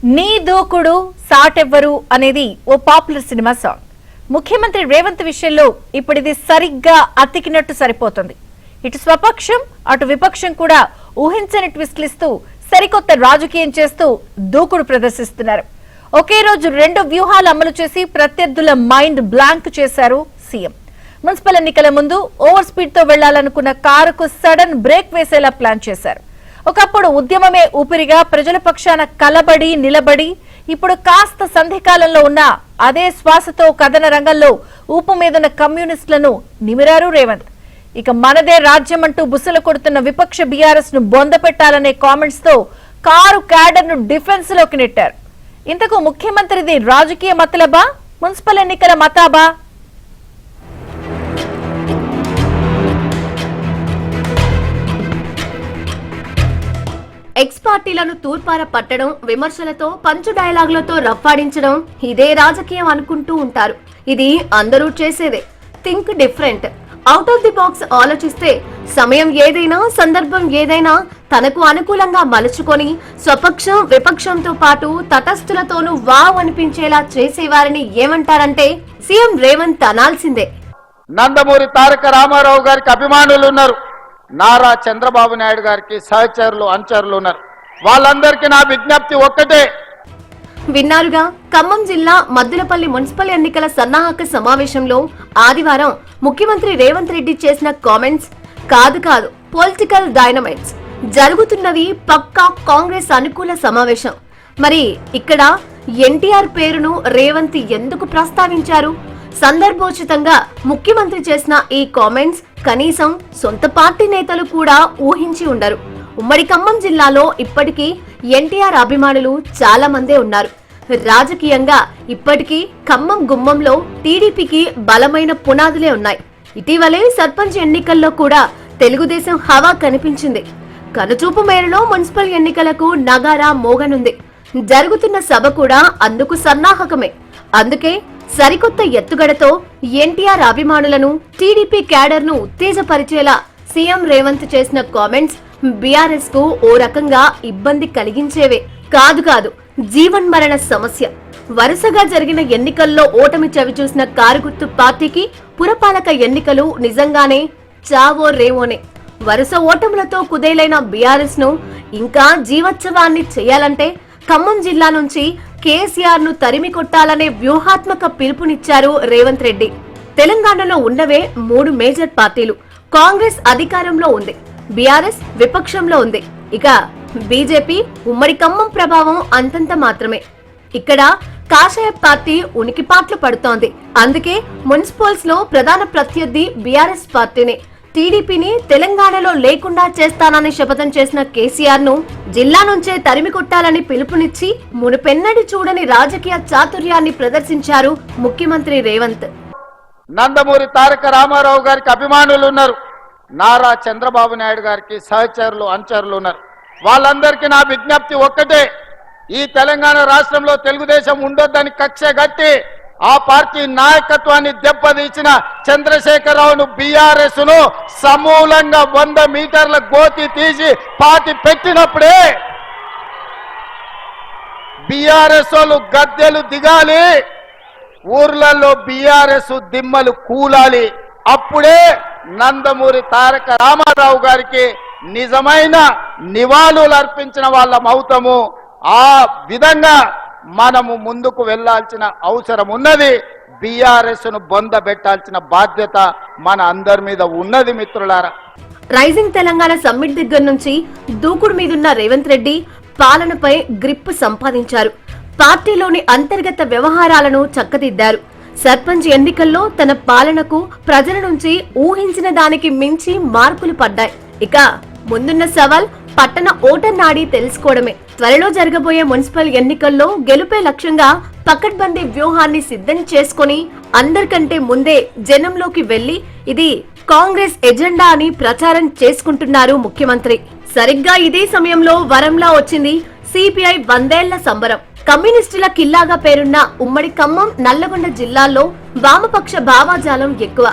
నీ దూకుడు సాటెవ్వరు అనేది ఓ పాపులర్ సినిమా సాంగ్. ముఖ్యమంత్రి రేవంత్ విషయంలో ఇప్పుడు ఇది సరిగ్గా అతికినట్టు సరిపోతుంది. ఇటు స్వపక్షం అటు విపక్షం కూడా ఊహించని ట్విస్ట్లు ఇస్తూ సరికొత్త రాజకీయం చేస్తూ దూకుడు ప్రదర్శిస్తున్నారు. ఒకే రోజు రెండు వ్యూహాలు అమలు చేసి ప్రత్యర్థుల మైండ్ బ్లాంక్ చేశారు సీఎం. మున్సిపల్ ఎన్నికల ముందు ఓవర్ స్పీడ్ తో వెళ్లాలనుకున్న కారుకు సడన్ బ్రేక్ వేసేలా ప్లాన్ చేశారు. ఒకప్పుడు ఉద్యమమే ఊపిరిగా ప్రజల పక్షాన కలబడి నిలబడి ఇప్పుడు కాస్త సంధికాలంలో ఉన్న అదే శ్వాసతో కథన రంగంలో ఊపు మీదున్న కమ్యూనిస్టులను నిమిరారు రేవంత్. ఇక మనదే రాజ్యం అంటూ బుసలు కొడుతున్న విపక్ష బీఆర్ఎస్ ను బొంద పెట్టాలనే కామెంట్స్ తో కారు క్యాడర్ ను డిఫెన్స్ లోకి నెట్టారు. ఇంతకు ముఖ్యమంత్రిది రాజకీయ మతలబా, మున్సిపల్ ఎన్నికల మతాబా? ఎక్స్ పార్టీలను తూర్పార పట్టడం, విమర్శలతో పంచు డైలాగులతో రఫ్ఫాడించడం ఇదే రాజకీయం అనుకుంటూ ఉంటారు. ఇది అందరూ చేసేదే. Think different, out of the box ఆలోచిస్తే సమయం ఏదైనా సందర్భం ఏదైనా తనకు అనుకూలంగా మలుచుకొని స్వపక్షం విపక్షంతో పాటు తటస్థులతోనూ వావ్ అనిపించేలా చేసేవారిని ఏమంటారంటే సీఎం రేవంత్ అనాల్సిందే. నందమూరి తారక రామారావు గారికి అభిమానులు ఉన్నారు, నారా చంద్రబాబు నాయుడు గారికి సహచరులు అనుచరులు ఉన్నారు. వాళ్ళందరికీ నా విజ్ఞప్తి ఒక్కటే. విన్నారుగా, ఖమ్మం జిల్లా మద్దులపల్లి మున్సిపల్ ఎన్నికల సన్నాహక సమావేశంలో ఆదివారం ముఖ్యమంత్రి రేవంత్ రెడ్డి చేసిన కామెంట్స్ కాదు పొలిటికల్ డైనమైట్స్. జరుగుతున్నది పక్కా కాంగ్రెస్ అనుకూల సమావేశం. మరి ఇక్కడ ఎన్టీఆర్ పేరును రేవంత్ ఎందుకు ప్రస్తావించారు? సందర్భోచితంగా ముఖ్యమంత్రి చేసిన ఈ కామెంట్స్ కనీసం సొంత పార్టీ నేతలు కూడా ఊహించి ఉండరు. ఉమ్మడి ఖమ్మం జిల్లాలో ఇప్పటికీ ఎన్టీఆర్ అభిమానులు చాలా మందే ఉన్నారు. రాజకీయంగా ఇప్పటికీ ఖమ్మం గుమ్మంలో టీడీపీకి బలమైన పునాదులే ఉన్నాయి. ఇటీవలే సర్పంచ్ ఎన్నికల్లో కూడా తెలుగుదేశం హవా కనిపించింది. కనుచూపు మేరలో మున్సిపల్ ఎన్నికలకు నగారా మోగనుంది. జరుగుతున్న సభ కూడా అందుకు సన్నాహకమే. అందుకే సరికొత్త ఎత్తుగడతో ఎన్టీఆర్ అభిమానులను, టీడీపీ క్యాడర్ ను ఉత్తేజపరిచేలా సీఎం రేవంత్ చేసిన కామెంట్స్ బీఆర్ఎస్ కు ఓ రకంగా ఇబ్బంది కలిగించేవే. కాదు జీవన్మరణ సమస్య. వరుసగా జరిగిన ఎన్నికల్లో ఓటమి చవిచూసిన కారుగుర్తు పార్టీకి పురపాలక ఎన్నికలు నిజంగానే చావో రేవోనే. వరుస ఓటములతో కుదేలైన బీఆర్ఎస్ ను ఇంకా జీవోత్సవాన్ని చేయాలంటే ఖమ్మం జిల్లా నుంచి కేసీఆర్ ను తరిమి కొట్టాలనే వ్యూహాత్మక పిలుపునిచ్చారు రేవంత్ రెడ్డి. తెలంగాణలో ఉన్నవే 3 మేజర్ పార్టీలు. కాంగ్రెస్ అధికారంలో ఉంది, బీఆర్ఎస్ విపక్షంలో ఉంది. ఇక బీజేపీ ఉమ్మడి ఖమ్మం ప్రభావం అంతంత మాత్రమే. ఇక్కడ కాషాయ పార్టీ ఉనికిపాట్లు పడుతోంది. అందుకే మున్సిపల్స్ లో ప్రధాన ప్రత్యర్థి బీఆర్ఎస్ పార్టీనే. టీడీపీని తెలంగాణలో లేకుండా చేస్తానని శపథం చేసిన కేసీఆర్ ను జిల్లా నుంచే తరిమి కొట్టాలని పిలుపునిచ్చి మునుపెన్నడి చూడని రాజకీయ చాతుర్యాన్ని ప్రదర్శించారు ముఖ్యమంత్రి రేవంత్. నందమూరి తారక రామారావు గారికి అభిమానులు ఉన్నారు, నారా చంద్రబాబు నాయుడు గారికి సహచరులు అనుచరులు ఉన్నారు. వాళ్ళందరికీ నా విజ్ఞప్తి ఒక్కటే. ఈ తెలంగాణ రాష్ట్రంలో తెలుగుదేశం ఉండొద్దని కక్ష గట్టి ఆ పార్టీ నాయకత్వాన్ని దెబ్బతీసిన చంద్రశేఖరరావును, బీఆర్ఎస్ ను సమూలంగా 100 మీటర్ల గోతి తీసి పార్టీ పెట్టినప్పుడే బీఆర్ఎస్ వాళ్ళు గద్దెలు దిగాలి, ఊర్లలో బీఆర్ఎస్ దిమ్మలు కూలాలి. అప్పుడే నందమూరి తారక రామారావు గారికి నిజమైన నివాళులు అర్పించిన వాళ్ళం అవుతాము. ఆ విధంగా మనము ముందుకు వెళ్లాల్సిన అవసరం ఉన్నది. బీఆర్ఎస్ ను బొంద పెట్టాల్సిన బాధ్యత మన అందరి మీద ఉన్నది. మిత్రులారా, రైజింగ్ తెలంగాణ సమ్మిట్ దగ్గర నుంచి దూకుడు మీదున్న రేవంత్ రెడ్డి పాలనపై గ్రిప్ సంపాదించారు. పార్టీలోని అంతర్గత వ్యవహారాలను చక్కదిద్దారు. సర్పంచ్ ఎన్నికల్లో తన పాలనకు ప్రజల నుంచి ఊహించిన దానికి మించి మార్కులు పడ్డాయి. ఇక ముందున్న సవాల్ పట్టణ ఓటర్ నాడి తెలుసుకోవడమే. త్వరలో జరగబోయే మున్సిపల్ ఎన్నికల్లో గెలుపే లక్ష్యంగా పకడ్బందీ వ్యూహాన్ని సిద్ధం చేసుకుని అందరికంటే ముందే జనంలోకి వెళ్లి ఇది కాంగ్రెస్ ఎజెండా అని ప్రచారం చేసుకుంటున్నారు ముఖ్యమంత్రి. సరిగ్గా ఇదే సమయంలో వరంలా వచ్చింది సిపిఐ 100ఏళ్ల సంబరం. కమ్యూనిస్టుల కిల్లాగా పేరున్న ఉమ్మడి ఖమ్మం, నల్లగొండ జిల్లాల్లో వామపక్ష భావాజాలం ఎక్కువ.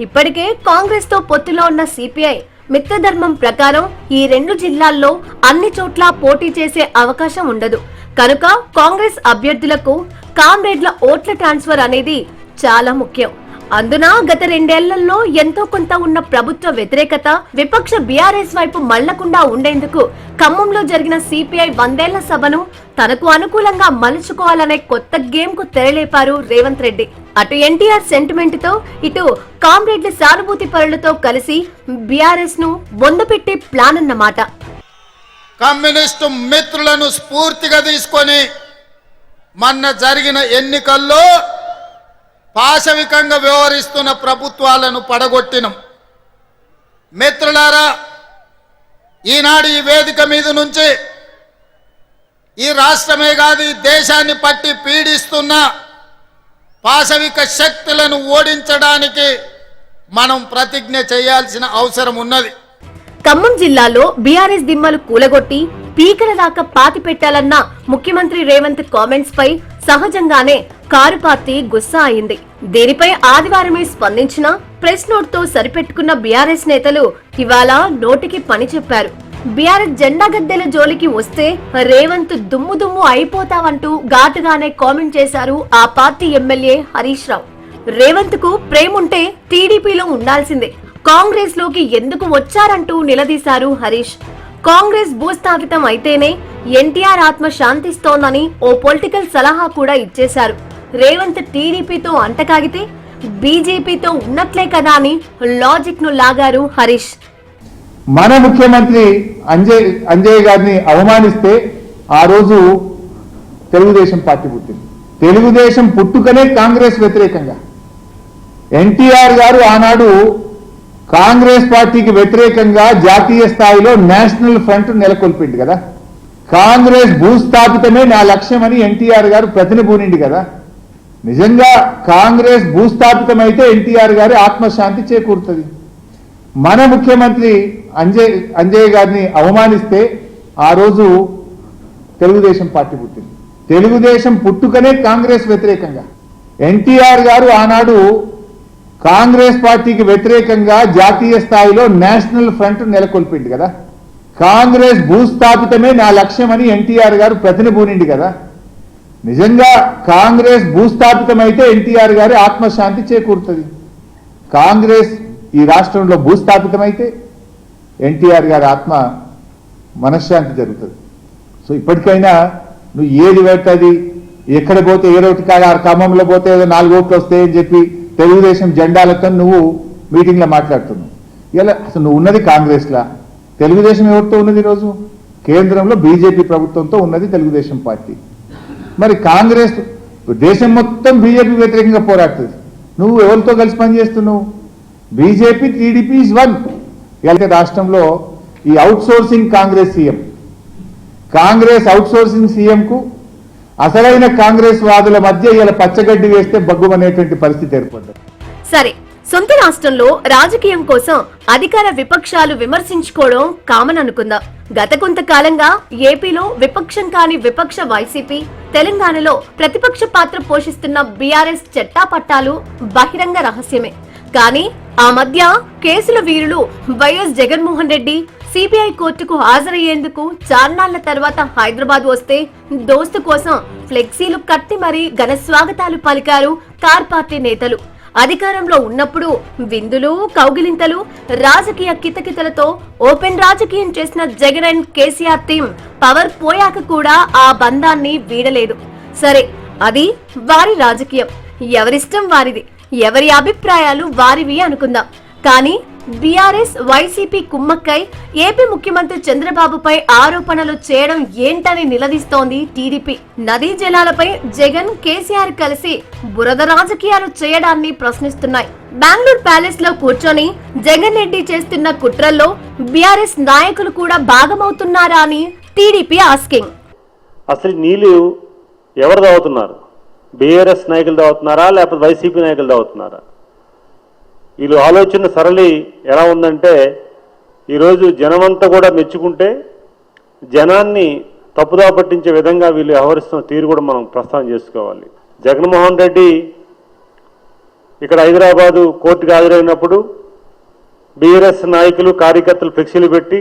ఇప్పటికే కాంగ్రెస్ తో పొత్తులో ఉన్న సిపిఐ మిత్రధర్మం ప్రకారం ఈ 2 జిల్లాల్లో అన్ని చోట్ల పోటీ చేసే అవకాశం ఉండదు. కనుక కాంగ్రెస్ అభ్యర్థులకు కామ్రేడ్ల ఓట్ల ట్రాన్స్ఫర్ అనేది చాలా ముఖ్యం. అందున గత 2 ఏళ్లలో ఎంతో కొంత ఉన్న ప్రభుత్వ వ్యతిరేకత విపక్ష బీఆర్ఎస్ వైపు మళ్లకుండా ఉండేందుకు ఖమ్మంలో జరిగిన సిపిఐ 100 ఏళ్ల సభను తనకు అనుకూలంగా మలుచుకోవాలనే కొత్త గేమ్ కు తెరలేపారు రేవంత్ రెడ్డి. అటు ఎన్టీఆర్ సెంటిమెంట్ తో, ఇటు కామ్రేడ్ల సానుభూతి పరులతో కలిసి బీఆర్ఎస్ ను బొందపెట్టే ప్లాన్ అన్నమాట. కమ్యూనిస్టు మిత్రులను స్ఫూర్తిగా తీసుకొని మొన్న జరిగిన ఎన్నికల్లో పాశవికంగా వ్యవహరిస్తున్న ప్రభుత్వాలను పడగొట్టినం. మిత్రులారా, ఈనాడు ఈ వేదిక మీద నుంచి ఈ రాష్ట్రమే కాదు ఈ దేశాన్ని పట్టి పీడిస్తున్న పాశవిక శక్తులను ఓడించడానికి మనం ప్రతిజ్ఞ చేయాల్సిన అవసరం ఉన్నది. ఖమ్మం జిల్లాలో బీఆర్ఎస్ దిమ్మలు కూలగొట్టి పీకల దాకా పాతి పెట్టాలన్న ముఖ్యమంత్రి రేవంత్ కామెంట్స్ పై సహజంగానే కారు పార్టీ గుస్సా అయింది. దీనిపై ఆదివారమే స్పందించిన ప్రెస్ నోట్ తో సరిపెట్టుకున్న బీఆర్ఎస్ నేతలు ఇవాళ నోటికి పని చెప్పారు. బీఆర్ఎస్ జెండా గద్దెల జోలికి వస్తే రేవంత్ దుమ్ము దుమ్ము అయిపోతావంటూ ఘాటుగానే కామెంట్ చేశారు ఆ పార్టీ ఎమ్మెల్యే హరీష్ రావు. రేవంత్ కు ప్రేముంటే టీడీపీలో ఉండాల్సిందే, కాంగ్రెస్ లోకి ఎందుకు వచ్చారంటూ నిలదీశారు హరీష్. కాంగ్రెస్ భూస్థాపితం అయితేనే ఎన్టీఆర్ ఆత్మ శాంతిస్తోందని ఓ పొలిటికల్ సలహా కూడా ఇచ్చేశారు. రేవంత్ టీడీపీతో అంటకాగితే బీజేపీతో ఉన్నట్లే కదా అని లాజిక్ ను లాగారు హరీష్. మన ముఖ్యమంత్రి అంజయ్ గారిని అవమానిస్తే ఆ రోజు తెలుగుదేశం పార్టీ పుట్టింది. తెలుగుదేశం పుట్టుకనే కాంగ్రెస్ వ్యతిరేకంగా. ఎన్టీఆర్ గారు ఆనాడు కాంగ్రెస్ పార్టీకి వ్యతిరేకంగా జాతీయ స్థాయిలో నేషనల్ ఫ్రంట్ నెలకొల్పింది కదా. కాంగ్రెస్ భూస్థాపితమే నా లక్ష్యం అని ఎన్టీఆర్ గారు ప్రతినబూనింది కదా. నిజంగా కాంగ్రెస్ భూస్థాపితం అయితే ఎన్టీఆర్ గారి ఆత్మశాంతి చేకూరుతుంది. మన ముఖ్యమంత్రి అంజయ్ గారిని అవమానిస్తే ఆ రోజు తెలుగుదేశం పార్టీ పుట్టింది. తెలుగుదేశం పుట్టుకనే కాంగ్రెస్ వ్యతిరేకంగా. ఎన్టీఆర్ గారు ఆనాడు కాంగ్రెస్ పార్టీకి వ్యతిరేకంగా జాతీయ స్థాయిలో నేషనల్ ఫ్రంట్ నెలకొల్పింది కదా. కాంగ్రెస్ భూస్థాపితమే నా లక్ష్యం అని ఎన్టీఆర్ గారు ప్రతినబూనింది కదా. నిజంగా కాంగ్రెస్ భూస్థాపితం అయితే ఎన్టీఆర్ గారి ఆత్మశాంతి చేకూరుతుంది. కాంగ్రెస్ ఈ రాష్ట్రంలో భూస్థాపితం అయితే ఎన్టీఆర్ గారి ఆత్మ మనశ్శాంతి జరుగుతుంది. సో ఇప్పటికైనా నువ్వు ఏది పెట్టది, ఎక్కడ పోతే ఏ రోడ్డు కాడ ఖమ్మంలో పోతే ఏదో 4 ఓట్లు వస్తాయని చెప్పి తెలుగుదేశం జెండాలతో నువ్వు మీటింగ్లో మాట్లాడుతున్నావు. ఇలా అసలు నువ్వు ఉన్నది కాంగ్రెస్లా, తెలుగుదేశం ఎవరితో ఉన్నది? ఈరోజు కేంద్రంలో బీజేపీ ప్రభుత్వంతో ఉన్నది తెలుగుదేశం పార్టీ. మరి కాంగ్రెస్ దేశం మొత్తం బీజేపీ వ్యతిరేకంగా పోరాడుతుంది. నువ్వు ఎవరితో కలిసి పనిచేస్తున్నావు? BJP TDP is one. ఇలా రాష్ట్రంలో ఈ outsourcing Congress CM, Congress outsourcing CM కు అసలైన కాంగ్రెస్ వాదుల మధ్య ఇలా పచ్చగడ్డి వేస్తే బగ్గుమనేటువంటి పరిస్థితి ఏర్పడ్డది. సరే, సొంత రాష్ట్రంలో రాజకీయం కోసం అధికార విపక్షాలు విమర్శించుకోవడం కామన్ అనుకుందాం. గత కొంతకాలంగా ఏపీలో విపక్షం కాని విపక్ష వైసీపీ, తెలంగాణలో ప్రతిపక్ష పాత్ర పోషిస్తున్న బీఆర్ఎస్ చట్టాపట్టాలు బహిరంగ రహస్యమే. కానీ ఆ మధ్య కేసుల వీరులు వైఎస్ జగన్మోహన్ రెడ్డి సిబిఐ కోర్టుకు హాజరయ్యేందుకు చాన్నాళ్ల తర్వాత హైదరాబాద్ వస్తే దోస్తు కోసం ఫ్లెక్సీలు కట్టి మరీ ఘన స్వాగతాలు పలికారు కార్ పార్టీ నేతలు. అధికారంలో ఉన్నప్పుడు విందులు, కౌగిలింతలు, రాజకీయ కితకితలతో ఓపెన్ రాజకీయం చేసిన Jagan and KCR team power పోయాక కూడా ఆ బంధాన్ని వీడలేదు. సరే, అది వారి రాజకీయం, ఎవరిష్టం వారిది, ఎవరి అభిప్రాయాలు వారివి అనుకుందాం. కానీ బీఆర్ఎస్ వైసీపీ కుమ్మక్కై ఏపీ ముఖ్యమంత్రి చంద్రబాబుపై ఆరోపణలు చేయడం ఏంటని నిలదీస్తోంది టీడీపీ. నదీ జలాలపై జగన్, కేసీఆర్ కలిసి బురద రాజకీయాలు చేయడాన్ని ప్రశ్నిస్తున్నాయి. బెంగళూరు ప్యాలెస్ లో కూర్చొని జగన్ రెడ్డి చేస్తున్న కుట్రల్లో బీఆర్ఎస్ నాయకులు కూడా భాగమవుతున్నారా అని టీడీపీ ఆస్కింగ్. అసలు నీళ్లు ఎవరు తాగుతున్నారు? బీఆర్ఎస్ నాయకులు తాగుతున్నారా లేకపోతే వైసీపీ నాయకులు తాగుతున్నారా? వీళ్ళు ఆలోచన సరళి ఎలా ఉందంటే, ఈరోజు జనమంతా కూడా మెచ్చుకుంటే జనాన్ని తప్పుదా పట్టించే విధంగా వీళ్ళు వ్యవహరిస్తున్న తీరు కూడా మనం ప్రస్తావన చేసుకోవాలి. జగన్మోహన్ రెడ్డి ఇక్కడ హైదరాబాదు కోర్టుకు హాజరైనప్పుడు బీఆర్ఎస్ నాయకులు, కార్యకర్తలు ఫ్లెక్సీలు పెట్టి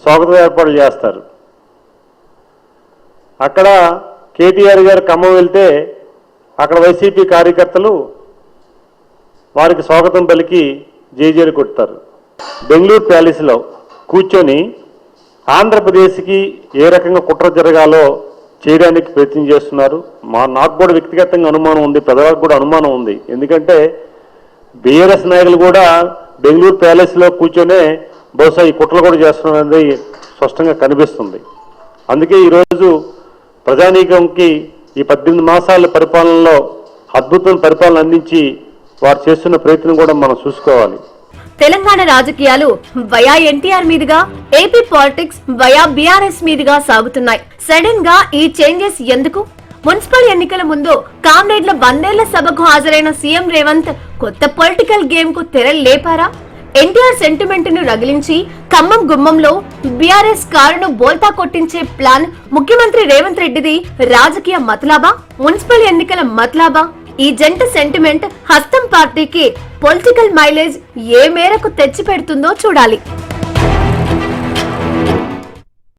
స్వాగత ఏర్పాట్లు చేస్తారు. అక్కడ కేటీఆర్ గారు ఖమ్మం వెళ్తే అక్కడ వైసీపీ కార్యకర్తలు వారికి స్వాగతం పలికి జేజేలు కొడతారు. బెంగళూరు ప్యాలెస్లో కూర్చొని ఆంధ్రప్రదేశ్కి ఏ రకంగా కుట్ర జరగాలో చేయడానికి ప్రయత్నం చేస్తున్నారు. నాకు కూడా వ్యక్తిగతంగా అనుమానం ఉంది, పెద్దవాళ్ళకి కూడా అనుమానం ఉంది. ఎందుకంటే బీఆర్ఎస్ నాయకులు కూడా బెంగళూరు ప్యాలెస్లో కూర్చొనే బహుశా ఈ కుట్రలు కూడా చేస్తున్నారనేది స్పష్టంగా కనిపిస్తుంది. అందుకే ఈరోజు ప్రజానీకంకి ఈ 18 మాసాల పరిపాలనలో అద్భుతమైన పరిపాలన అందించి వారు చేస్తున్న ప్రయత్నం కూడా మనం చూసుకోవాలి. తెలంగాణ రాజకీయాలు వయా ఎన్టీఆర్ మీదుగా, ఏపీ పాలిటిక్స్ వయా బీఆర్ఎస్ మీదుగా సాగుతున్నాయి. సడన్ గా ఈ చేంజెస్ ఎందుకు? మున్సిపల్ ఎన్నికల ముందు కామ్రేడ్ల 100 ఏళ్ల సభకు హాజరైన సీఎం రేవంత్ కొత్త పొలిటికల్ గేమ్ కు తెర లేపారా? ఎన్టీఆర్ సెంటిమెంట్ ను రగిలించి ఖమ్మం గుమ్మంలో బీఆర్ఎస్ కారును బోల్తా కొట్టించే ప్లాన్ ముఖ్యమంత్రి రేవంత్ రెడ్డిది రాజకీయ మతలాబా, మున్సిపల్ ఎన్నికల మతలాబా? ఈ జంట సెంటిమెంట్ హస్తం పార్టీకి పొలిటికల్ మైలేజ్ ఏ మేరకు తెచ్చి పెడుతుందో చూడాలి.